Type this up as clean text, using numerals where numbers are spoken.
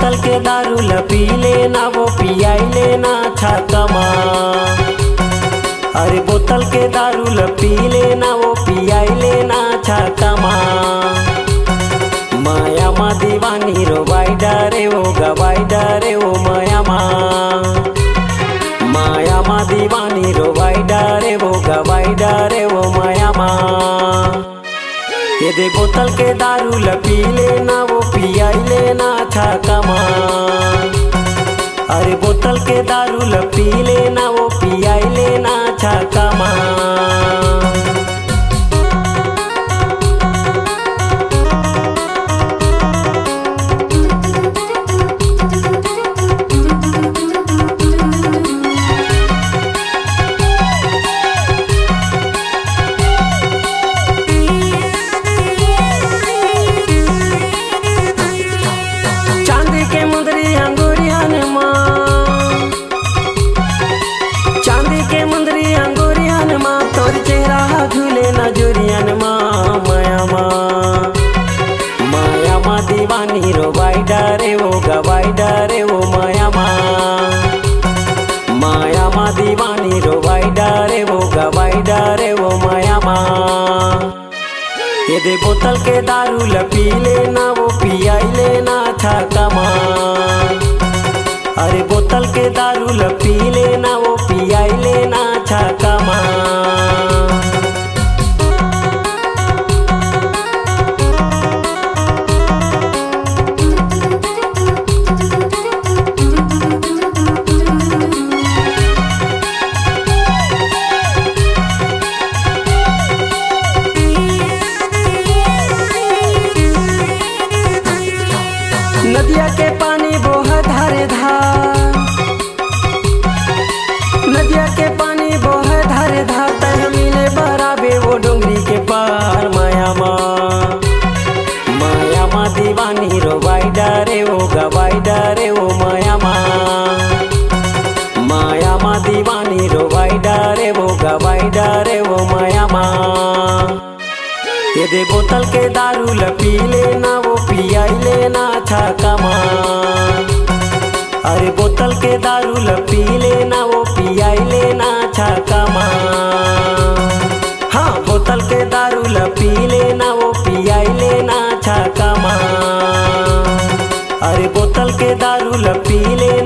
बोतल के दारू ल पी लेना वो पियाई लेना छाकमा। अरे बोतल के दारू ल पी लेना वो पियाई लेना छाकमा। माया मा दीवानी रो बाई डरे वो गवाई डरे वो माया मा दीवानी रो बाई डरे वो गवाई डरे वो माया मा। ये दे बोतल के दारू ल पी लेना वो पियाई लेना छाकमा। अरे बोतल के दारू ल पी लेना वो पियाई लेना छाकमा। दीवानी रो बाई डरे वो गवाई डरे वो माया मा दीवानी रो बाई डरे वो गवाई डरे वो माया मा। ये दे बोतल के दारू ल पी लेना वो पियाई लेना छाकमा। अरे बोतल के दारू ल पी लेना वो पियाई लेना छाकमा। नदिया के पानी बोह धारे धार, नदिया के पानी बोह धारे धार। तह मिले बराबे वो डोंगरी के पार। माया मा दीवानी रो बाई डरे वो गवाई डरे वो माया मा दीवानी रो बाई डरे वो गवाई डरे वो माया मा। ये दे बोतल के दारू ल पी लेना वो पियाई लेना छाकमा। अरे बोतल के दारू ल पी लेना वो पियाई लेना छाकमा। हाँ बोतल के दारू ल पी लेना वो पियाई लेना छाकमा। अरे बोतल के दारू ल पी लेना